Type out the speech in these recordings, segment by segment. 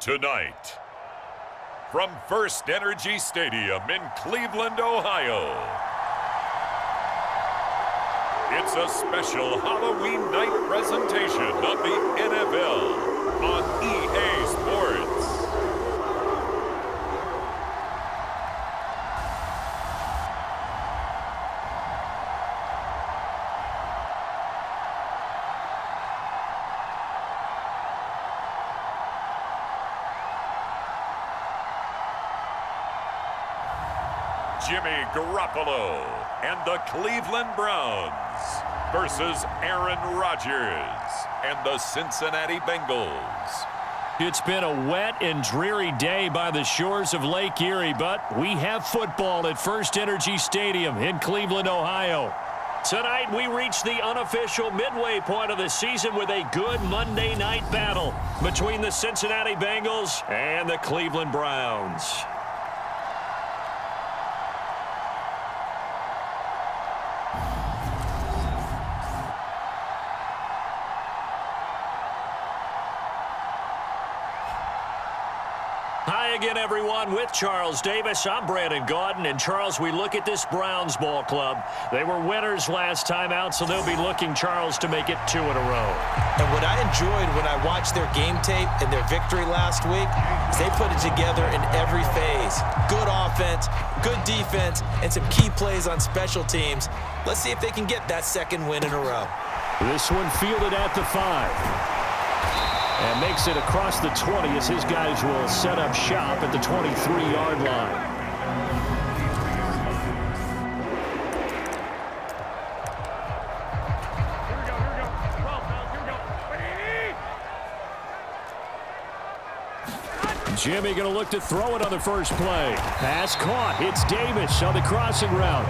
Tonight, from First Energy Stadium in Cleveland, Ohio, it's a special Halloween night presentation of the NFL on EA Sports. Jimmy Garoppolo and the Cleveland Browns versus Aaron Rodgers and the Cincinnati Bengals. It's been a wet and dreary day by the shores of Lake Erie, but we have football at First Energy Stadium in Cleveland, Ohio. Tonight, we reach the unofficial midway point of the season with a good Monday night battle between the Cincinnati Bengals and the Cleveland Browns. Hi again, everyone. With Charles Davis, I'm Brandon Gaudin. And Charles, we look at this Browns ball club. They were winners last time out, so they'll be looking, Charles, to make it 2 in a row. And what I enjoyed when I watched their game tape and their victory last week is they put it together in every phase. Good offense, good defense, and some key plays on special teams. Let's see if they can get that second win in a row. This one fielded at the 5. And makes it across the 20 as his guys will set up shop at the 23-yard line. Jimmy going to look to throw it on the first play. Pass caught. It's Davis on the crossing route.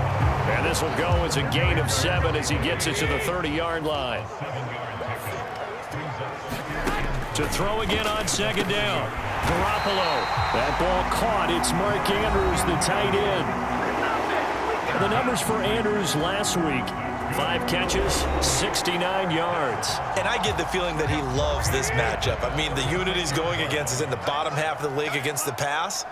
And this will go as a gain of 7 as he gets it to the 30-yard line. To throw again on second down. Garoppolo. That ball caught. It's Mark Andrews, the tight end. The numbers for Andrews last week. 5 catches, 69 yards. And I get the feeling that he loves this matchup. I mean, the unit he's going against is in the bottom half of the league against the pass.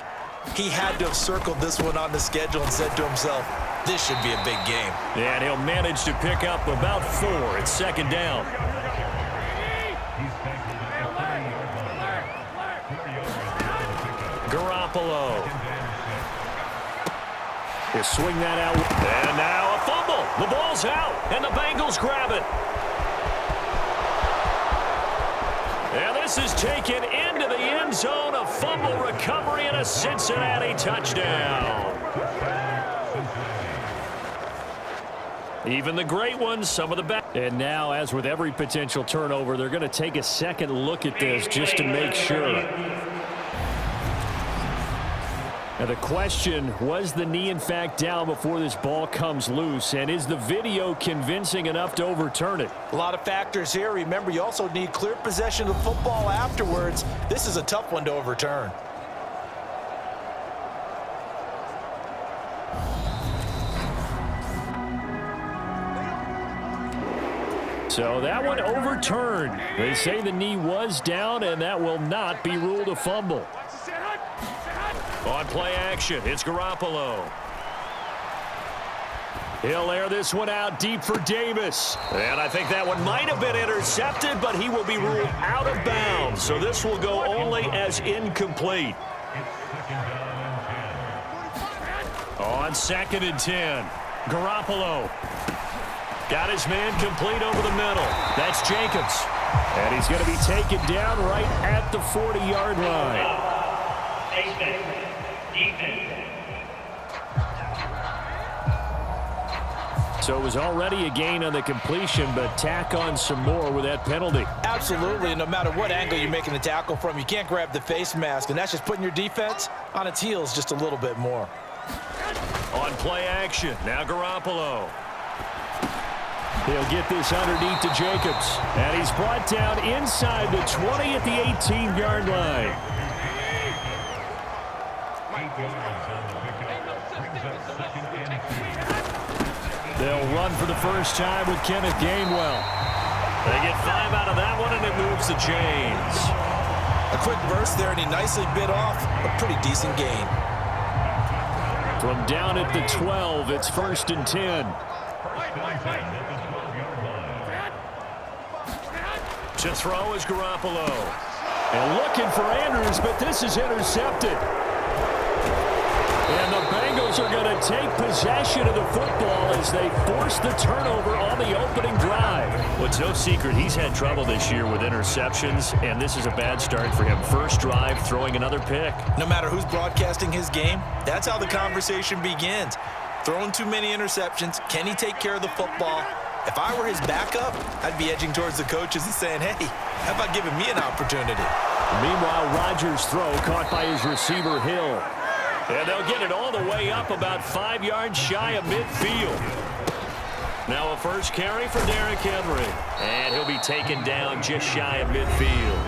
He had to have circled this one on the schedule and said to himself, this should be a big game. And he'll manage to pick up about 4 at second down. Garoppolo. He'll swing that out. And now a fumble. The ball's out, and the Bengals grab it. And this is taken into the end zone. A fumble recovery and a Cincinnati touchdown. Even the great ones, some of the best. And now, as with every potential turnover, they're going to take a second look at this just to make sure. Now the question, was the knee in fact down before this ball comes loose? And is the video convincing enough to overturn it? A lot of factors here. Remember, you also need clear possession of the football afterwards. This is a tough one to overturn. So that one overturned. They say the knee was down, and that will not be ruled a fumble. On play action, it's Garoppolo. He'll air this one out deep for Davis. And I think that one might have been intercepted, but he will be ruled out of bounds. So this will go only as incomplete. On 2nd and 10, Garoppolo. Got his man complete over the middle. That's Jacobs. And he's going to be taken down right at the 40-yard line. So it was already a gain on the completion, but tack on some more with that penalty. Absolutely, and no matter what angle you're making the tackle from, you can't grab the face mask, and that's just putting your defense on its heels just a little bit more. On play action, now Garoppolo. He'll get this underneath to Jacobs, and he's brought down inside the 20 at the 18-yard line. They'll run for the first time with Kenneth Gainwell. They get 5 out of that one, and it moves the chains. A quick burst there, and he nicely bit off a pretty decent gain. From down at the 12, it's 1st and 10. To throw is Garoppolo. And looking for Andrews, but this is intercepted. And the Bengals are going to take possession of the football as they force the turnover on the opening drive. Well, it's no secret he's had trouble this year with interceptions, and this is a bad start for him. First drive, throwing another pick. No matter who's broadcasting his game, that's how the conversation begins. Throwing too many interceptions, can he take care of the football? If I were his backup, I'd be edging towards the coaches and saying, hey, how about giving me an opportunity? Meanwhile, Rodgers' throw caught by his receiver, Hill. And they'll get it all the way up about 5 yards shy of midfield. Now a first carry for Derrick Henry. And he'll be taken down just shy of midfield.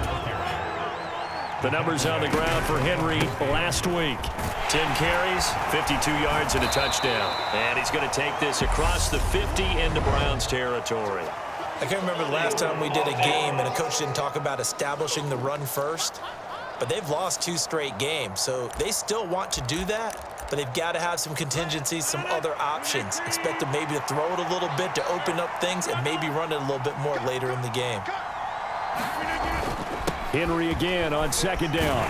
The numbers on the ground for Henry last week. 10 carries, 52 yards, and a touchdown. And he's going to take this across the 50 into Browns territory. I can't remember the last time we did a game and a coach didn't talk about establishing the run first. But they've lost 2 straight games, so they still want to do that, but they've got to have some contingencies, some other options. Expect them maybe to throw it a little bit to open up things and maybe run it a little bit more later in the game. Henry again on 2nd down.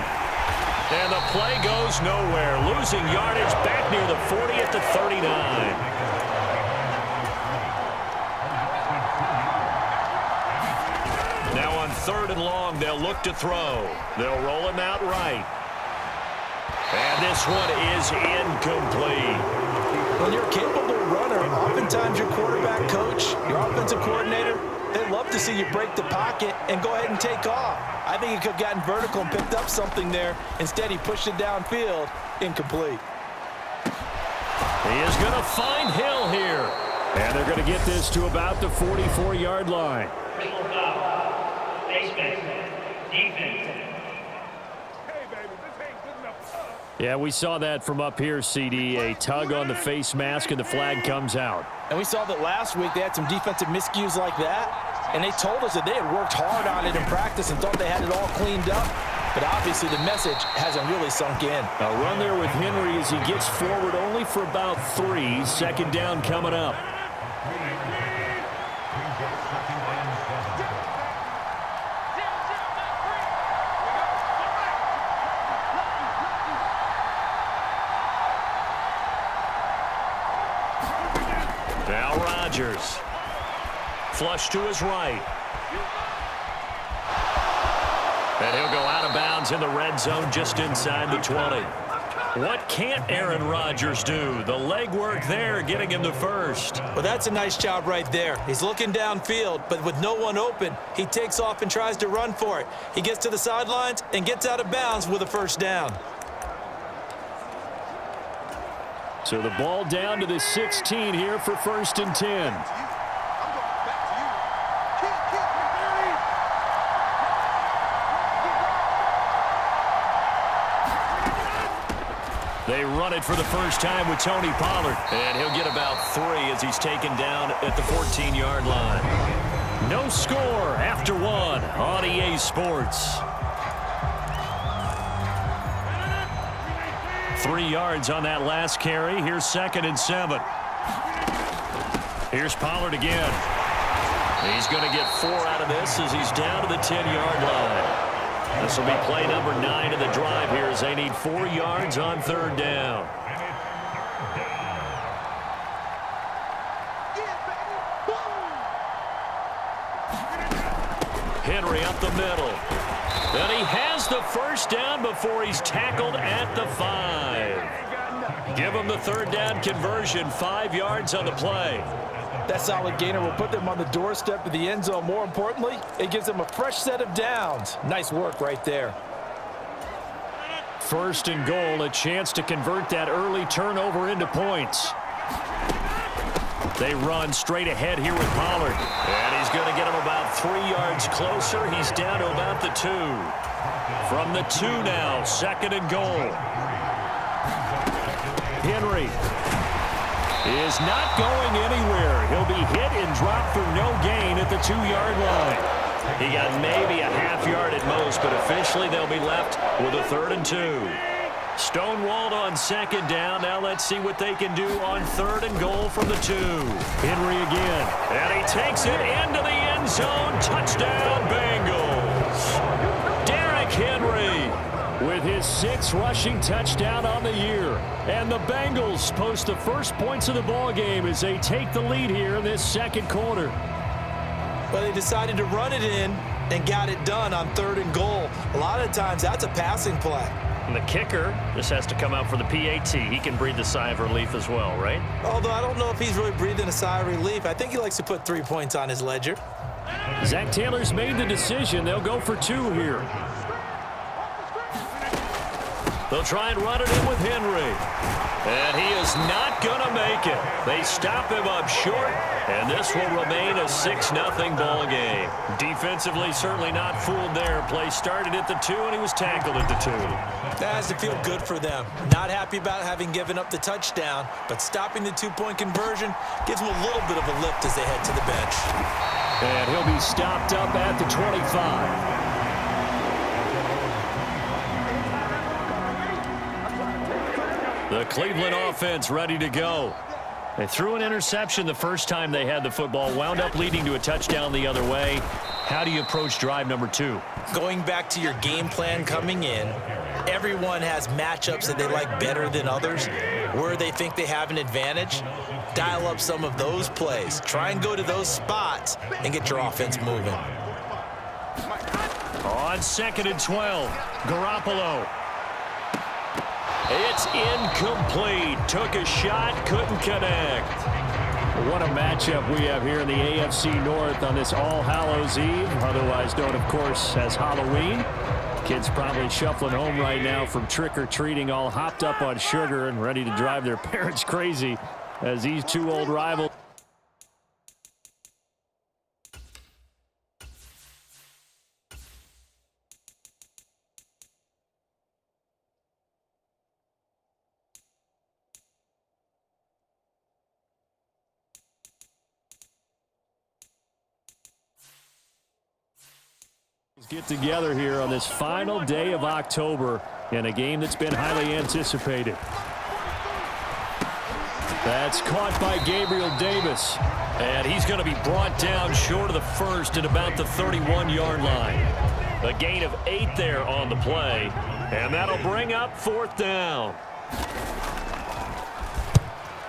And the play goes nowhere, losing yardage back near the 40 at the 39. Now on 3rd and long, they'll look to throw. They'll roll him out right. And this one is incomplete. When you're a capable runner, oftentimes your quarterback coach, your offensive coordinator, they love to see you break the pocket and go ahead and take off. I think he could have gotten vertical and picked up something there. Instead, he pushed it downfield. Incomplete. He is going to find Hill here. And they're going to get this to about the 44-yard line. Yeah, we saw that from up here, CD. A tug on the face mask, and the flag comes out. And we saw that last week they had some defensive miscues like that, and they told us that they had worked hard on it in practice and thought they had it all cleaned up. But obviously the message hasn't really sunk in. A run there with Henry as he gets forward only for about 3. 2nd down coming up. Now Rodgers. Flush to his right. And he'll go out of bounds in the red zone just inside the 20. What can't Aaron Rodgers do? The legwork there getting him to first. Well, that's a nice job right there. He's looking downfield, but with no one open, he takes off and tries to run for it. He gets to the sidelines and gets out of bounds with a first down. So the ball down to the 16 here for 1st and 10. They run it for the first time with Tony Pollard. And he'll get about 3 as he's taken down at the 14-yard line. No score after 1 on EA Sports. 3 yards on that last carry. Here's 2nd and 7. Here's Pollard again. He's going to get 4 out of this as he's down to the 10-yard line. This will be play number 9 of the drive here as they need 4 yards on 3rd down. Henry up the middle. And he has the first down before he's tackled at the 5. Give him the 3rd down conversion, 5 yards on the play. That solid gainer will put them on the doorstep of the end zone. More importantly, it gives them a fresh set of downs. Nice work right there. 1st and goal, a chance to convert that early turnover into points. They run straight ahead here with Pollard. And he's going to get him about 3 yards closer. He's down to about the 2. From the 2 now, 2nd and goal. Henry is not going anywhere. He'll be hit and dropped for no gain at the 2-yard line. He got maybe a half yard at most, but officially they'll be left with a 3rd and 2. Stonewalled on 2nd down. Now let's see what they can do on 3rd and goal from the 2. Henry again. And he takes it into the end zone. Touchdown, Bengals. Derrick Henry with his 6th rushing touchdown on the year. And the Bengals post the first points of the ballgame as they take the lead here in this 2nd quarter. Well, they decided to run it in and got it done on 3rd and goal. A lot of times that's a passing play. And the kicker just has to come out for the PAT. He can breathe a sigh of relief as well, right? Although I don't know if he's really breathing a sigh of relief. I think he likes to put 3 points on his ledger. Zach Taylor's made the decision. They'll go for 2 here. They'll try and run it in with Henry. And he is not going to make it. They stop him up short, and this will remain a 6-0 ball game. Defensively, certainly not fooled there. Play started at the 2, and he was tackled at the 2. That has to feel good for them. Not happy about having given up the touchdown, but stopping the 2-point conversion gives them a little bit of a lift as they head to the bench. And he'll be stopped up at the 25. The Cleveland offense ready to go. They threw an interception the first time they had the football, wound up leading to a touchdown the other way. How do you approach drive number 2? Going back to your game plan coming in, everyone has matchups that they like better than others. Where they think they have an advantage, dial up some of those plays. Try and go to those spots and get your offense moving. On 2nd and 12, Garoppolo. It's incomplete. Took a shot, couldn't connect. What a matchup we have here in the AFC North on this All Hallows Eve, otherwise known, of course, as Halloween. Kids probably shuffling home right now from trick-or-treating, all hopped up on sugar and ready to drive their parents crazy as these 2 old rivals. Get together here on this final day of October in a game that's been highly anticipated. That's caught by Gabriel Davis. And he's going to be brought down short of the first at about the 31-yard line. A gain of 8 there on the play. And that'll bring up 4th down.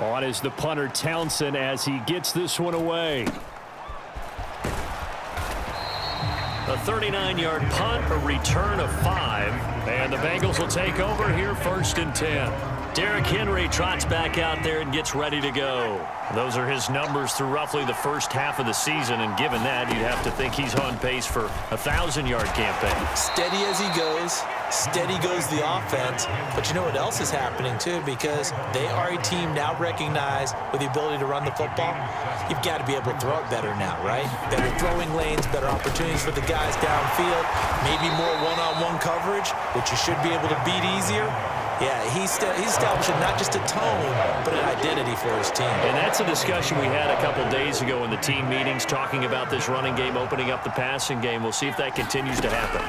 On is the punter Townsend as he gets this one away. A 39-yard punt, a return of 5, and the Bengals will take over here 1st and 10. Derrick Henry trots back out there and gets ready to go. Those are his numbers through roughly the first half of the season, and given that, you'd have to think he's on pace for a 1,000-yard campaign. Steady as he goes, steady goes the offense. But you know what else is happening, too? Because they are a team now recognized with the ability to run the football. You've got to be able to throw it better now, right? Better throwing lanes, better opportunities for the guys downfield, maybe more one-on-one coverage, which you should be able to beat easier. Yeah, he's establishing not just a tone, but an identity for his team. And that's a discussion we had a couple days ago in the team meetings, talking about this running game, opening up the passing game. We'll see if that continues to happen.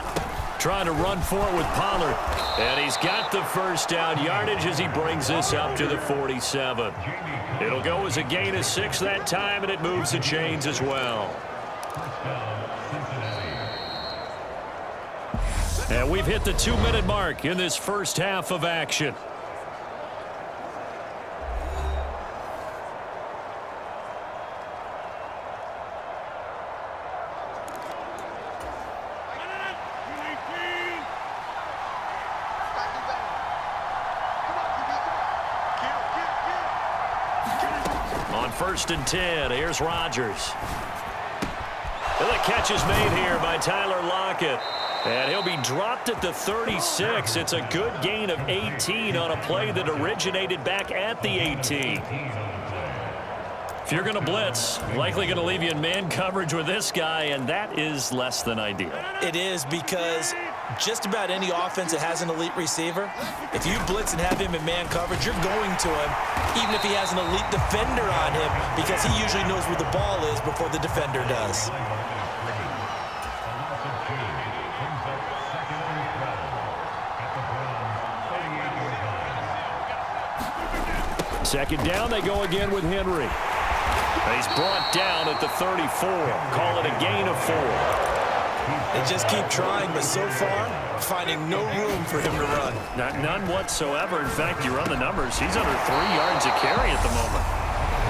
Trying to run for it with Pollard. And he's got the first down yardage as he brings this up to the 47. It'll go as a gain of 6 that time, and it moves the chains as well. And we've hit the 2-minute mark in this first half of action. On 1st and 10, here's Rodgers. And the catch is made here by Tyler Lockett. And he'll be dropped at the 36. It's a good gain of 18 on a play that originated back at the 18. If you're going to blitz, likely going to leave you in man coverage with this guy, and that is less than ideal. It is, because just about any offense that has an elite receiver, if you blitz and have him in man coverage, you're going to him, even if he has an elite defender on him, because he usually knows where the ball is before the defender does. Second down, they go again with Henry. He's brought down at the 34. Call it a gain of 4. They just keep trying, but so far, finding no room for him to run. None whatsoever. In fact, you run the numbers. He's under 3 yards a carry at the moment.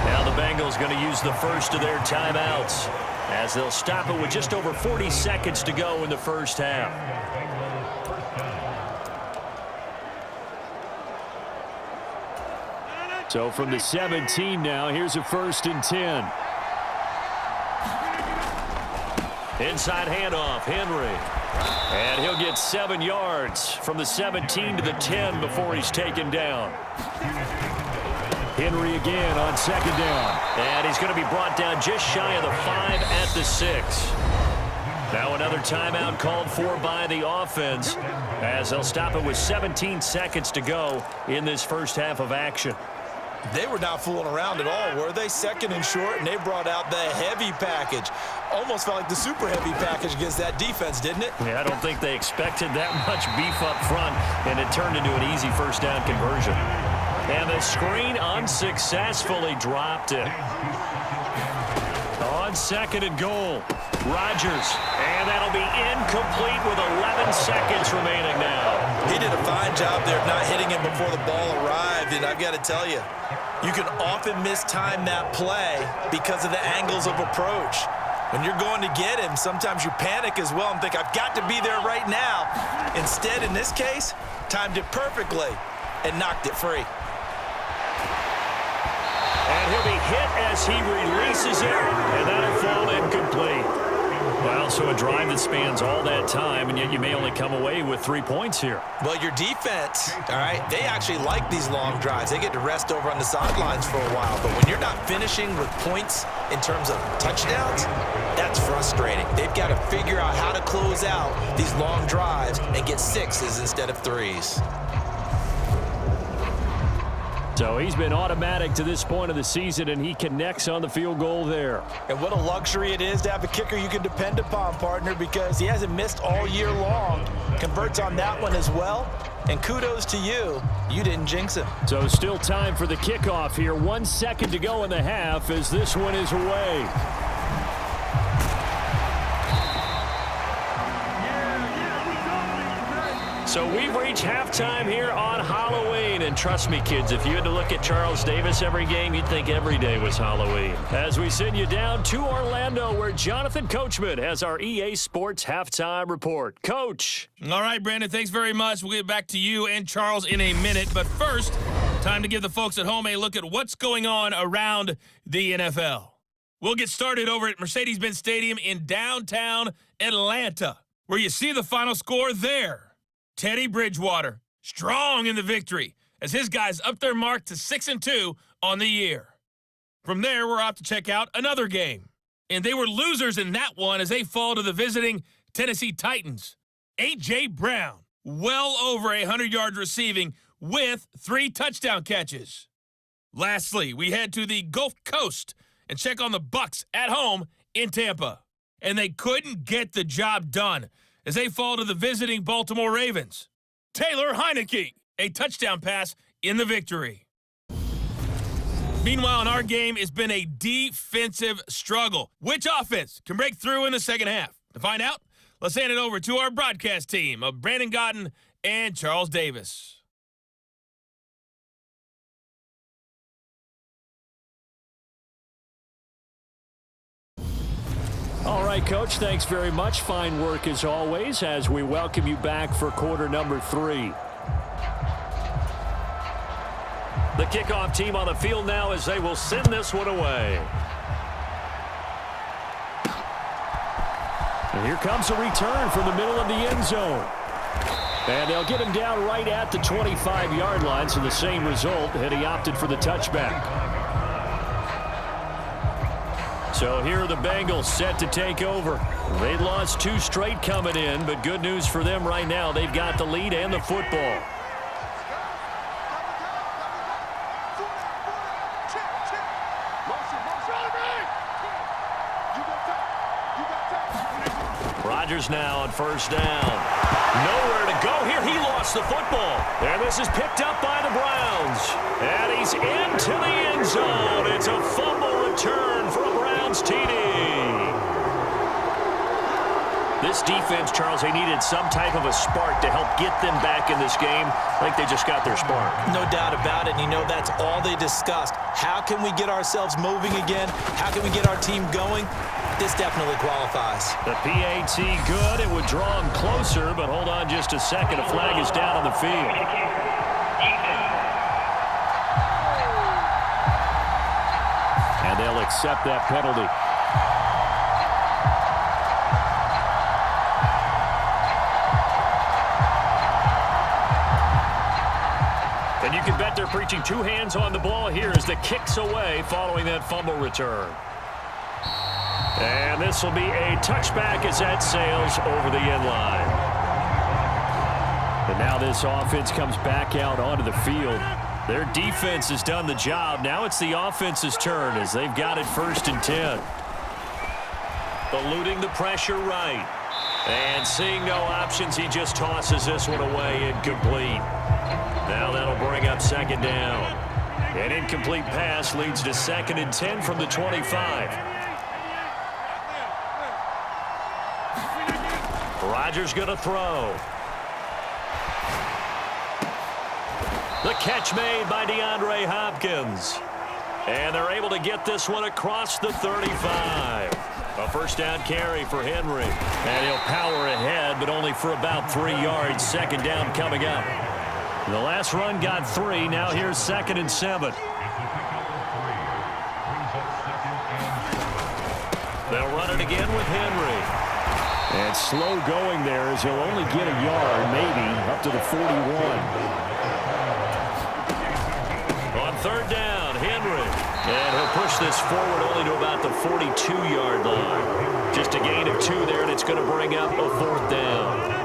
Now the Bengals going to use the first of their timeouts as they'll stop it with just over 40 seconds to go in the first half. So from the 17 now, here's a 1st and 10. Inside handoff, Henry. And he'll get 7 yards from the 17 to the 10 before he's taken down. Henry again on 2nd down. And he's going to be brought down just shy of the 5 at the 6. Now another timeout called for by the offense as they'll stop it with 17 seconds to go in this first half of action. They were not fooling around at all, were they? 2nd and short, and they brought out the heavy package. Almost felt like the super heavy package against that defense, didn't it? Yeah, I don't think they expected that much beef up front, and it turned into an easy first down conversion. And the screen unsuccessfully dropped it. On 2nd and goal, Rodgers, and that'll be incomplete with 11 seconds remaining now. He did a fine job there of not hitting him before the ball arrived, and I've got to tell you, you can often mistime that play because of the angles of approach. When you're going to get him, sometimes you panic as well and think, I've got to be there right now. Instead, in this case, timed it perfectly and knocked it free. And he'll be hit as he releases it, and that'll fall incomplete. Well, so a drive that spans all that time, and yet you may only come away with 3 points here. Well, your defense, all right, they actually like these long drives. They get to rest over on the sidelines for a while. But when you're not finishing with points in terms of touchdowns, that's frustrating. They've got to figure out how to close out these long drives and get 6s instead of 3s. So he's been automatic to this point of the season, and he connects on the field goal there. And what a luxury it is to have a kicker you can depend upon, partner, because he hasn't missed all year long. Converts on that one as well. And kudos to you. You didn't jinx him. So still time for the kickoff here. 1 second to go in the half as this one is away. So we've reached halftime here on Halloween. And trust me, kids, if you had to look at Charles Davis every game, you'd think every day was Halloween. As we send you down to Orlando, where Jonathan Coachman has our EA Sports Halftime Report. Coach. All right, Brandon, thanks very much. We'll get back to you and Charles in a minute. But first, time to give the folks at home a look at what's going on around the NFL. We'll get started over at Mercedes-Benz Stadium in downtown Atlanta, where you see the final score there. Teddy Bridgewater, strong in the victory, as his guys up their mark to 6-2 on the year. From there, we're off to check out another game. And they were losers in that one as they fall to the visiting Tennessee Titans. A.J. Brown, well over 100 yards receiving with 3 touchdown catches. Lastly, we head to the Gulf Coast and check on the Bucs at home in Tampa. And they couldn't get the job done as they fall to the visiting Baltimore Ravens. Taylor Heineke, a touchdown pass in the victory. Meanwhile, in our game, it's been a defensive struggle. Which offense can break through in the second half? To find out, let's hand it over to our broadcast team of Brandon Godden and Charles Davis. All right, Coach, thanks very much. Fine work as always as we welcome you back for quarter number 3. The kickoff team on the field now as they will send this one away. And here comes a return from the middle of the end zone. And they'll get him down right at the 25-yard line, so the same result, and he opted for the touchback. So here are the Bengals set to take over. They lost 2 straight coming in, but good news for them right now. They've got the lead and the football. Rodgers now on first down. Nowhere to go here. He lost the football. And this is picked up by the Browns. And he's into the end zone. It's a fumble return for a Browns TD. This defense, Charles, they needed some type of a spark to help get them back in this game. I think they just got their spark. No doubt about it. And you know, that's all they discussed. How can we get ourselves moving again? How can we get our team going? This definitely qualifies. The PAT good. It would draw him closer, but hold on just a second. A flag is down on the field. And they'll accept that penalty. And you can bet they're preaching two hands on the ball here as the kick's away following that fumble return. And this will be a touchback as that sails over the end line. And now this offense comes back out onto the field. Their defense has done the job. Now it's the offense's turn as they've got it 1st and 10. Eluding the pressure right. And seeing no options, he just tosses this one away incomplete. Now that'll bring up 2nd down. An incomplete pass leads to 2nd and 10 from the 25. Rodgers going to throw. The catch made by DeAndre Hopkins. And they're able to get this one across the 35. A 1st down carry for Henry. And he'll power ahead, but only for about 3 yards. 2nd down coming up. The last run got 3. Now here's 2nd and 7. They'll run it again with Henry. And slow going there as he'll only get a yard, maybe, up to the 41. On 3rd down, Henry. And he'll push this forward only to about the 42-yard line. Just a gain of 2 there, and it's going to bring up a 4th down.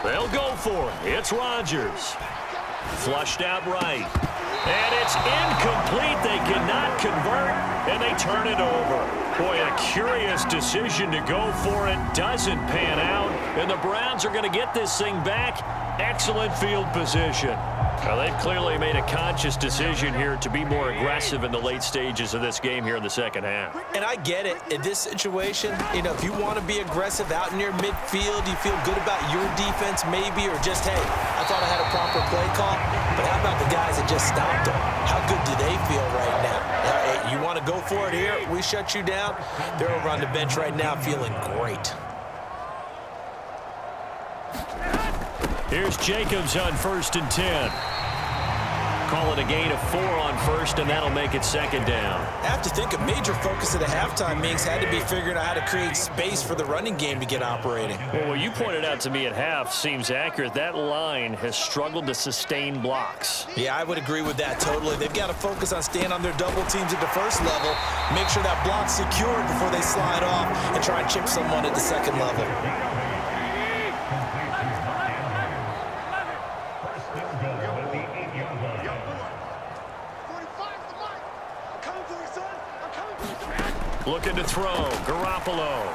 They'll go for it. It's Rodgers. Flushed out right. And it's incomplete. They cannot convert, and they turn it over. Boy, a curious decision to go for it. Doesn't pan out, and the Browns are going to get this thing back. Excellent field position. Well, they've clearly made a conscious decision here to be more aggressive in the late stages of this game here in the 2nd half. And I get it. In this situation, you know, if you want to be aggressive out in your midfield, you feel good about your defense maybe, or just, hey, I thought I had a proper play call. But how about the guys that just stopped them? How good do they feel right now? Hey, you want to go for it here? We shut you down. They're over on the bench right now feeling great. Here's Jacobs on 1st and 10. Call it a gain of 4 on 1st, and that'll make it 2nd down. I have to think a major focus of the halftime meetings had to be figuring out how to create space for the running game to get operating. Well, what you pointed out to me at half seems accurate. That line has struggled to sustain blocks. Yeah, I would agree with that totally. They've got to focus on staying on their double teams at the 1st level, make sure that block's secured before they slide off, and try and chip someone at the 2nd level. Looking to throw. Garoppolo.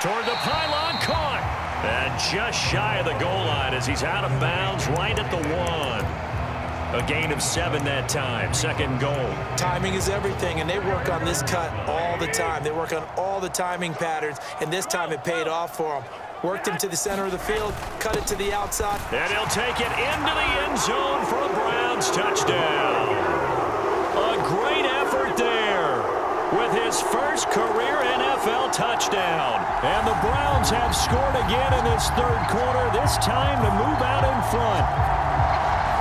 Toward the pylon. Caught. And just shy of the goal line as he's out of bounds right at the 1. A gain of 7 that time. 2nd goal. Timing is everything, and they work on this cut all the time. They work on all the timing patterns, and this time it paid off for them. Worked him to the center of the field, cut it to the outside. And he'll take it into the end zone for a Browns touchdown. A great effort there with his 1st career NFL touchdown. And the Browns have scored again in this 3rd quarter, this time to move out in front.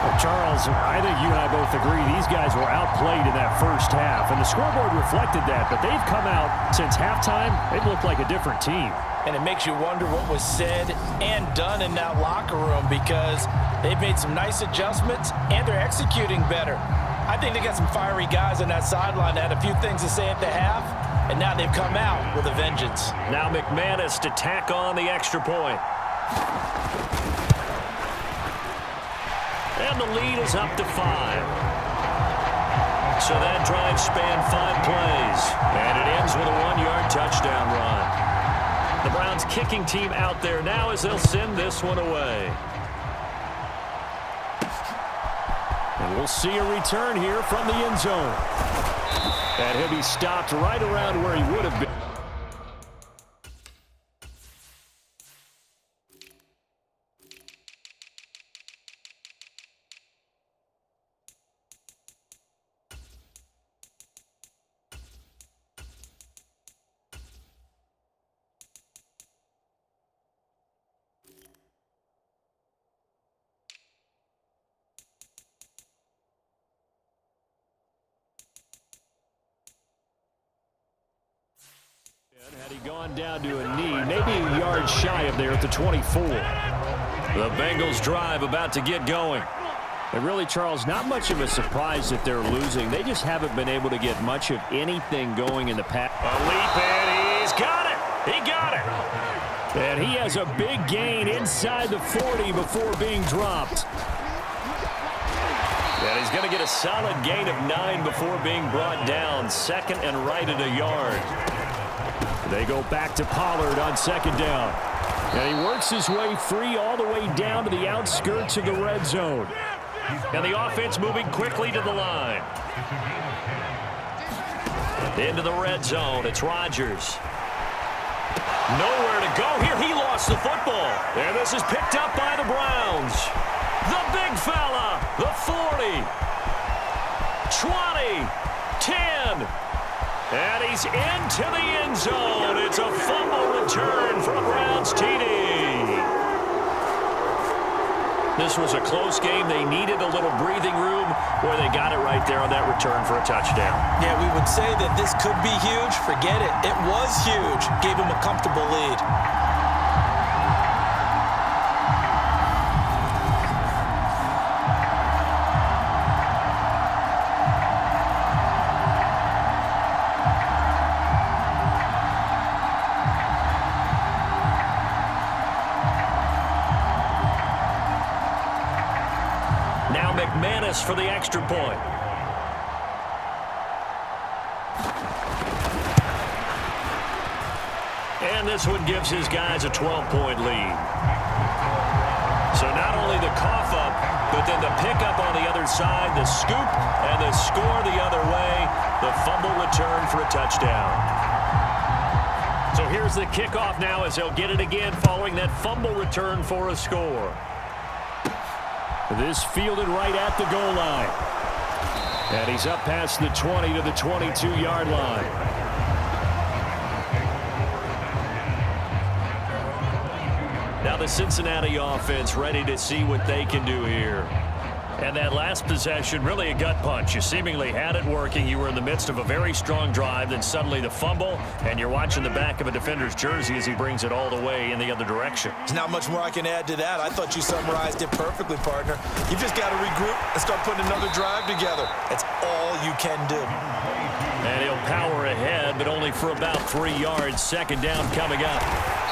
Well, Charles, I think you and I both agree these guys were outplayed in that 1st half, and the scoreboard reflected that, but they've come out since halftime. They've looked like a different team. And it makes you wonder what was said and done in that locker room, because they've made some nice adjustments and they're executing better. I think they got some fiery guys on that sideline that had a few things to say at the half, and now they've come out with a vengeance. Now McManus to tack on the extra point. And the lead is up to 5. So that drive spanned 5 plays, and it ends with a 1-yard touchdown run. The Browns kicking team out there now as they'll send this one away. And we'll see a return here from the end zone. And he'll be stopped right around where he would have been. Had he gone down to a knee, maybe a yard shy of there at the 24. The Bengals drive about to get going. And really, Charles, not much of a surprise that they're losing. They just haven't been able to get much of anything going in the past. A leap, and he's got it. He got it. And he has a big gain inside the 40 before being dropped. And he's going to get a solid gain of 9 before being brought down. Second and right at a yard. They go back to Pollard on second down. And he works his way free all the way down to the outskirts of the red zone. And the offense moving quickly to the line. Into the red zone. It's Rodgers. Nowhere to go here. He lost the football. And this is picked up by the Browns. The big fella. The 40. 20. 10. And he's into the end zone. It's a fumble return for a Browns TD. This was a close game. They needed a little breathing room, where they got it right there on that return for a touchdown. Yeah, we would say that this could be huge. Forget it. It was huge. Gave him a comfortable lead. For the extra point. And this one gives his guys a 12-point lead. So not only the cough up, but then the pickup on the other side, the scoop, and the score the other way, the fumble return for a touchdown. So here's the kickoff now as they'll get it again following that fumble return for a score. This fielded right at the goal line. And he's up past the 20 to the 22-yard line. Now the Cincinnati offense ready to see what they can do here. And that last possession, really a gut punch. You seemingly had it working. You were in the midst of a very strong drive, then suddenly the fumble, and you're watching the back of a defender's jersey as he brings it all the way in the other direction. There's not much more I can add to that. I thought you summarized it perfectly, partner. You've just got to regroup and start putting another drive together. That's all you can do. And he'll power ahead, but only for about 3 yards. Second down coming up.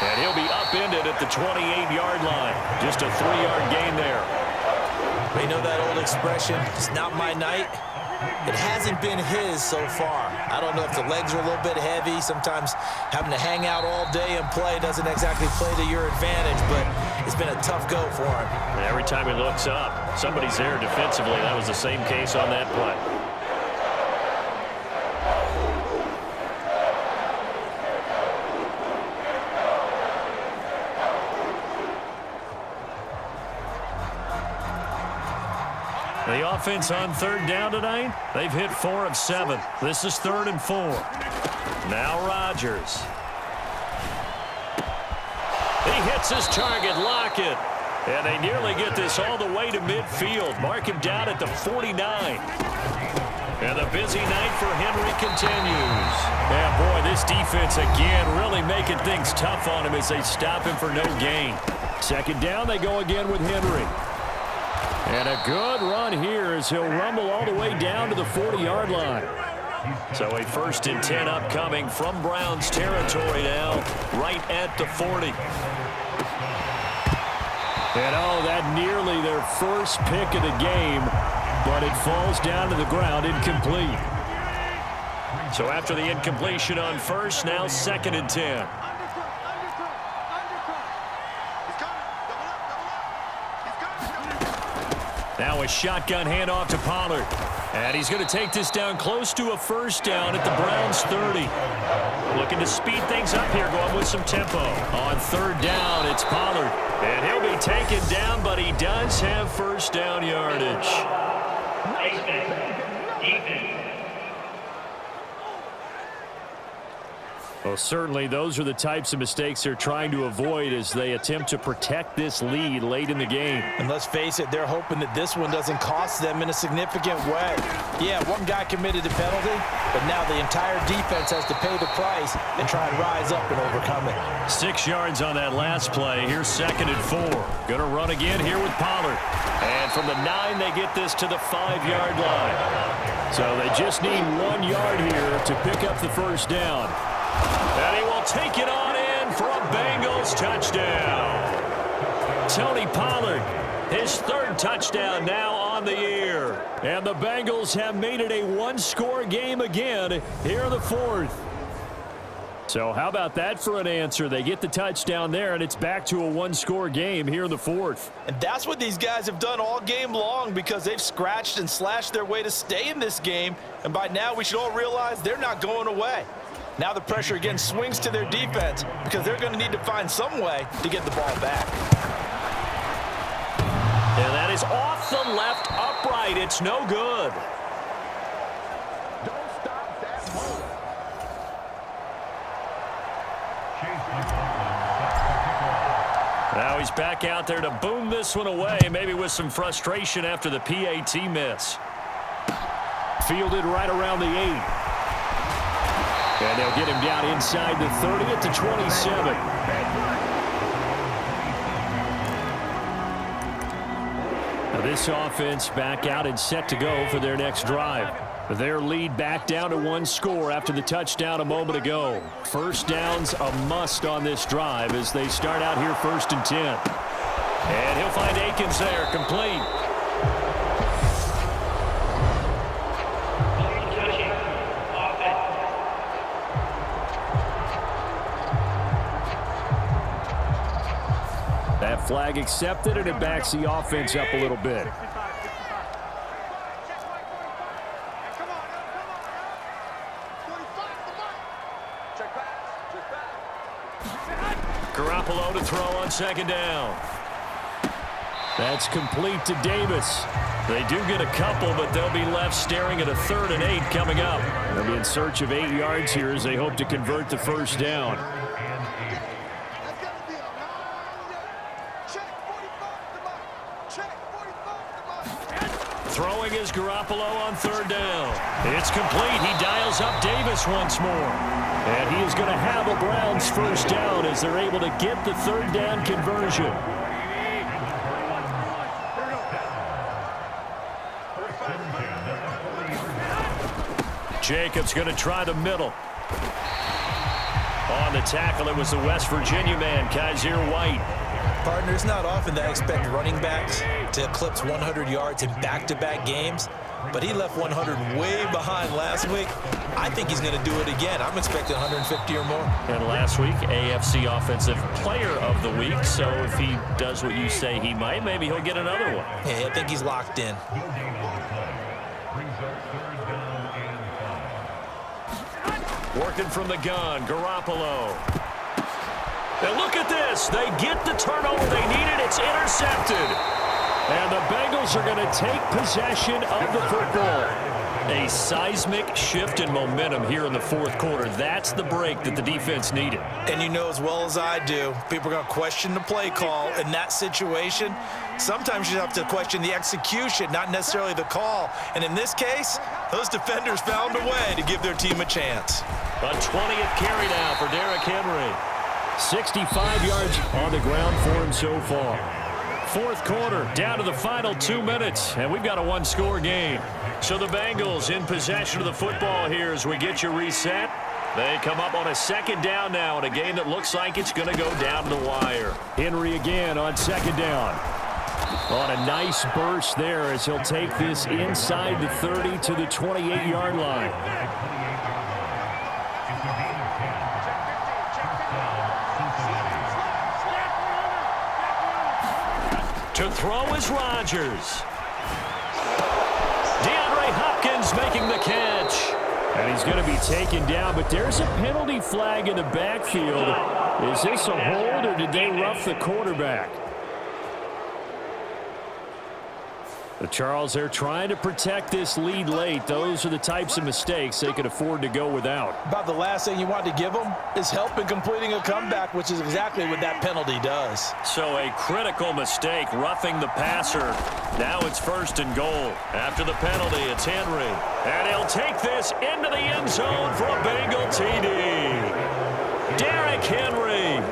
And he'll be upended at the 28-yard line. Just a 3-yard gain there. You know that old expression, it's not my night? It hasn't been his so far. I don't know if the legs are a little bit heavy. Sometimes having to hang out all day and play doesn't exactly play to your advantage, but it's been a tough go for him. And every time he looks up, somebody's there defensively. That was the same case on that play. The offense on third down tonight, they've hit 4 of 7. This is 3rd and 4. Now Rodgers. He hits his target, Lockett. And they nearly get this all the way to midfield. Mark him down at the 49. And the busy night for Henry continues. Yeah, boy, this defense again really making things tough on him as they stop him for no gain. Second down, they go again with Henry. And a good run here as he'll rumble all the way down to the 40-yard line. So a 1st and 10 upcoming from Browns territory now, right at the 40. And oh, that nearly their first pick of the game. but it falls down to the ground incomplete. So after the incompletion on first, now 2nd and 10. Now a shotgun handoff to Pollard. And he's going to take this down close to a first down at the Browns' 30. Looking to speed things up here, going with some tempo. On 3rd down, it's Pollard. And he'll be taken down, but he does have first down yardage. Well, certainly those are the types of mistakes they're trying to avoid as they attempt to protect this lead late in the game. And let's face it, they're hoping that this one doesn't cost them in a significant way. Yeah, one guy committed a penalty, but now the entire defense has to pay the price and try and rise up and overcome it. 6 yards on that last play. Here's 2nd and 4. Going to run again here with Pollard. And from the 9, they get this to the 5-yard line. So they just need 1 yard here to pick up the first down. And he will take it on in for a Bengals touchdown. Tony Pollard, his 3rd touchdown now on the year. And the Bengals have made it a one-score game again here in the 4th. So how about that for an answer? They get the touchdown there, and it's back to a one-score game here in the 4th. And that's what these guys have done all game long because they've scratched and slashed their way to stay in this game. And by now, we should all realize they're not going away. Now the pressure again swings to their defense because they're going to need to find some way to get the ball back. And that is off the left upright. It's no good. Don't stop that move. Now he's back out there to boom this one away, maybe with some frustration after the PAT miss. Fielded right around the 8. And they'll get him down inside the 30 at the 27. Now this offense back out and set to go for their next drive. Their lead back down to 1 score after the touchdown a moment ago. First down's a must on this drive as they start out here 1st and 10. And he'll find Akins there, complete. That flag accepted, and it backs the offense up a little bit. Garoppolo to throw on 2nd down. That's complete to Davis. They do get a couple, but they'll be left staring at a 3rd and 8 coming up. They'll be in search of 8 yards here as they hope to convert the first down. Throwing is Garoppolo on 3rd down. It's complete. He dials up Davis once more. And he is going to have a Browns first down as they're able to get the 3rd down conversion. Jacobs going to try the middle. On the tackle, it was the West Virginia man, Kaiser White. Partner, it's not often that I expect running backs to eclipse 100 yards in back-to-back games, but he left 100 way behind last week. I think he's going to do it again. I'm expecting 150 or more. And last week, AFC Offensive Player of the Week, so if he does what you say he might, maybe he'll get another one. Yeah, I think he's locked in. Working from the gun, Garoppolo. And look at this. They get the turnover they needed. It's intercepted. And the Bengals are going to take possession of the football. A seismic shift in momentum here in the 4th quarter. That's the break that the defense needed. And you know as well as I do, people are going to question the play call in that situation. Sometimes you have to question the execution, not necessarily the call. And in this case, those defenders found a way to give their team a chance. A 20th carry now for Derrick Henry. 65 yards on the ground for him so far. 4th quarter, down to the final 2 minutes, and we've got a one-score game. So the Bengals in possession of the football here as we get you reset. They come up on a 2nd down now in a game that looks like it's going to go down to the wire. Henry again on 2nd down. On a nice burst there as he'll take this inside the 30 to the 28-yard line. To throw is Rodgers. DeAndre Hopkins making the catch. And he's going to be taken down, but there's a penalty flag in the backfield. Is this a hold, or did they rough the quarterback? But Charles, they're trying to protect this lead late. Those are the types of mistakes they could afford to go without. About the last thing you want to give them is help in completing a comeback, which is exactly what that penalty does. So a critical mistake, roughing the passer. Now it's 1st and goal. After the penalty, it's Henry. And he'll take this into the end zone for a Bengal TD. Derrick Henry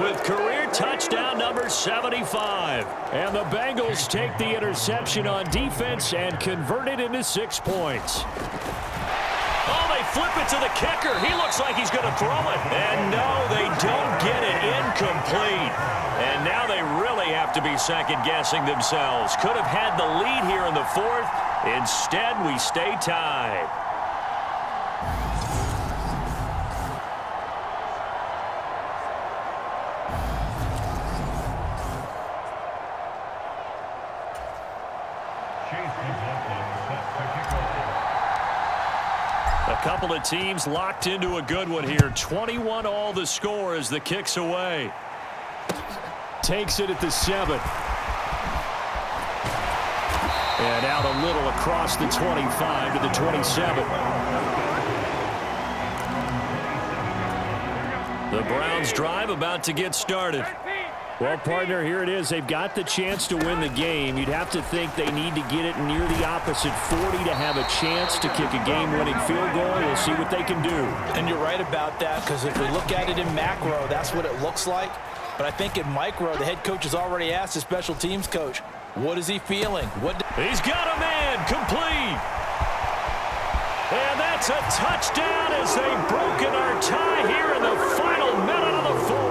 with career touchdown number 75. And the Bengals take the interception on defense and convert it into 6 points. Oh, they flip it to the kicker. He looks like he's going to throw it. And no, they don't get it. Incomplete. And now they really have to be second-guessing themselves. Could have had the lead here in the 4th. Instead, we stay tied. A couple of teams locked into a good one here. 21 all the score as the kick's away. Takes it at the 7. And out a little across the 25 to the 27. The Browns drive about to get started. Well, partner, here it is. They've got the chance to win the game. You'd have to think they need to get it near the opposite 40 to have a chance to kick a game-winning field goal. We'll see what they can do. And you're right about that, because if we look at it in macro, that's what it looks like. But I think in micro, the head coach has already asked the special teams coach, what is he feeling? He's got a man complete. And that's a touchdown as they've broken our tie here in the final minute of the 4th.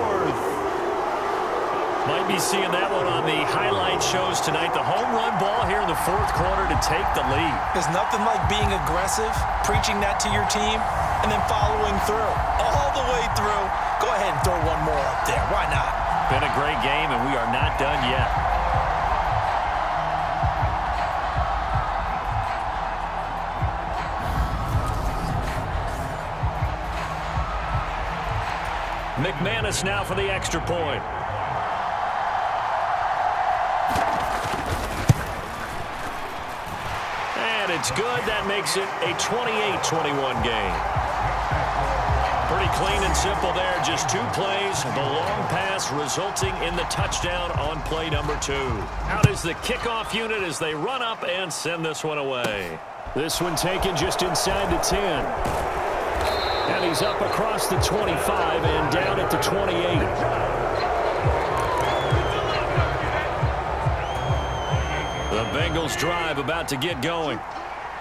Might be seeing that one on the highlight shows tonight. The home run ball here in the 4th quarter to take the lead. There's nothing like being aggressive, preaching that to your team, and then following through. All the way through. Go ahead and throw one more up there. Why not? Been a great game, and we are not done yet. McManus now for the extra point. And it's good. That makes it a 28-21 game. Pretty clean and simple there. Just 2 plays. The long pass resulting in the touchdown on play number 2. Out is the kickoff unit as they run up and send this one away. This one taken just inside the 10. And he's up across the 25 and down at the 28. The Bengals drive about to get going.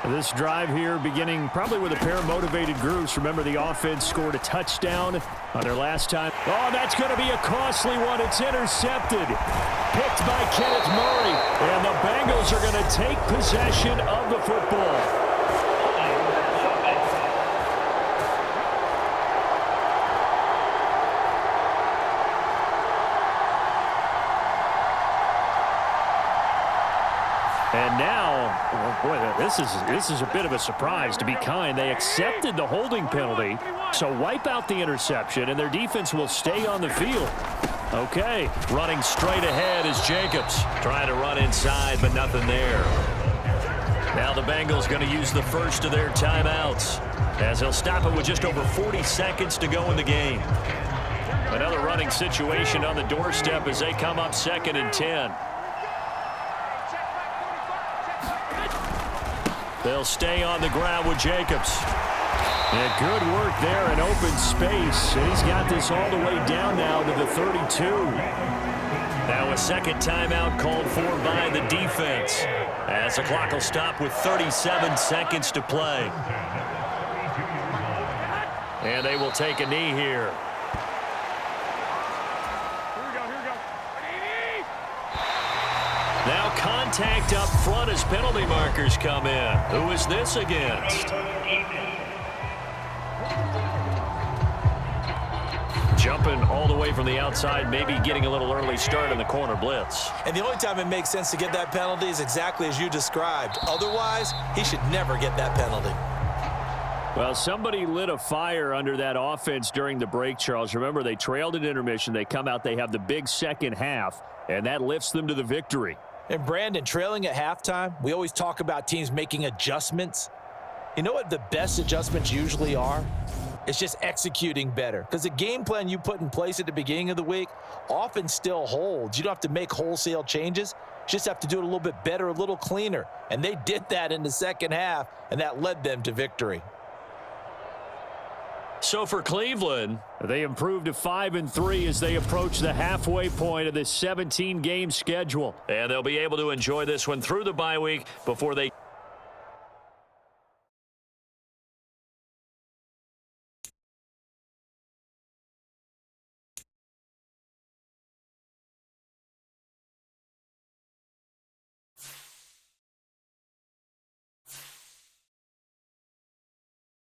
This drive here beginning probably with a pair of motivated groups. Remember, the offense scored a touchdown on their last time. Oh, that's going to be a costly one. It's intercepted. Picked by Kenneth Murray. And the Bengals are going to take possession of the football. And now, oh boy, this is a bit of a surprise, to be kind. They accepted the holding penalty, so wipe out the interception, and their defense will stay on the field. Okay, running straight ahead is Jacobs. Trying to run inside, but nothing there. Now the Bengals going to use the first of their timeouts, as they'll stop it with just over 40 seconds to go in the game. Another running situation on the doorstep as they come up 2nd and 10. They'll stay on the ground with Jacobs. And good work there in open space. And he's got this all the way down now to the 32. Now a second timeout called for by the defense, as the clock will stop with 37 seconds to play. And they will take a knee here. Now Contact up front as penalty markers come in. Who is this against? Jumping all the way from the outside, maybe getting a little early start in the corner blitz. And the only time it makes sense to get that penalty is exactly as you described. Otherwise, he should never get that penalty. Well, somebody lit a fire under that offense during the break, Charles. Remember, they trailed at intermission. They come out, they have the big second half, and that lifts them to the victory. And Brandon, trailing at halftime, we always talk about teams making adjustments. You know what the best adjustments usually are? It's just executing better. Because the game plan you put in place at the beginning of the week often still holds. You don't have to make wholesale changes. You just have to do it a little bit better, a little cleaner. And they did that in the second half, and that led them to victory. So for Cleveland, they improved to 5-3 as they approach the halfway point of this 17-game schedule. And they'll be able to enjoy this one through the bye week before they